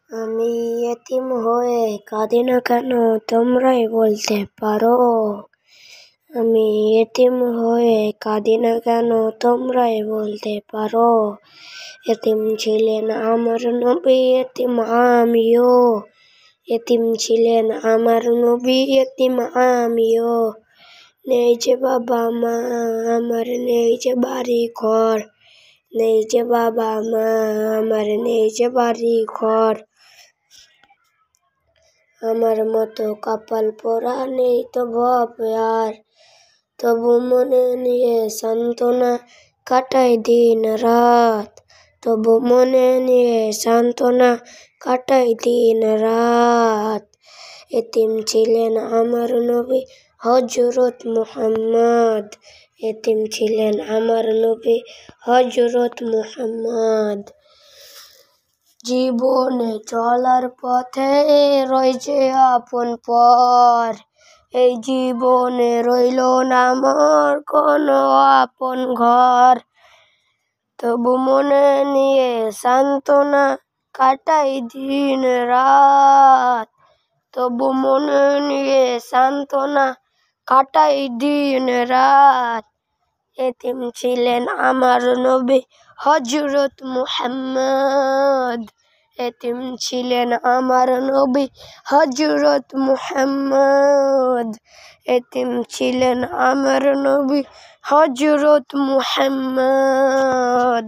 আমি এতিম হয়ে কাঁদি না কেন তোমরাই বলতে পারো। আমি এতিম হয়ে কাঁদি না কেন তোমরাই বলতে পারো। এতিম ছিলেন আমার নবী, এতিম আমিও। এতিম ছিলেন আমার নবী, এতিম আমিও। নেই যে বাবা মা আমার, নেই যে বাড়ি ঘর। নেই যে বাবা মা আমার, নেই যে বাড়ি ঘর। আমার মতো কপাল পোড়া নেই তো ভব আর, তবু মনে নিয়ে সান্ত্বনা কাটাই দিন রাত। তবু মনে নিয়ে সান্ত্বনা কাটাই দিন রাত। এতিম ছিলেন আমার নবী হযরত মুহাম্মদ। এতিম ছিলেন আমার নবী হযরত মুহাম্মদ। জীবনে চলার পথে রয়েছে আপন পর। এই জীবনে রইল না মোর কোনো আপন ঘর। তবু মনে নিয়ে সান্ত্বনা কাটাই দিন রাত। তবু মনে নিয়ে সান্ত্বনা কাটাই দিন রাত। এতিম ছিলেন আমার নবী হযরত মুহাম্মদ। এতিম ছিলেন আমার নবী হযরত মুহাম্মদ। এতিম ছিলেন আমার নবী হযরত মুহাম্মদ।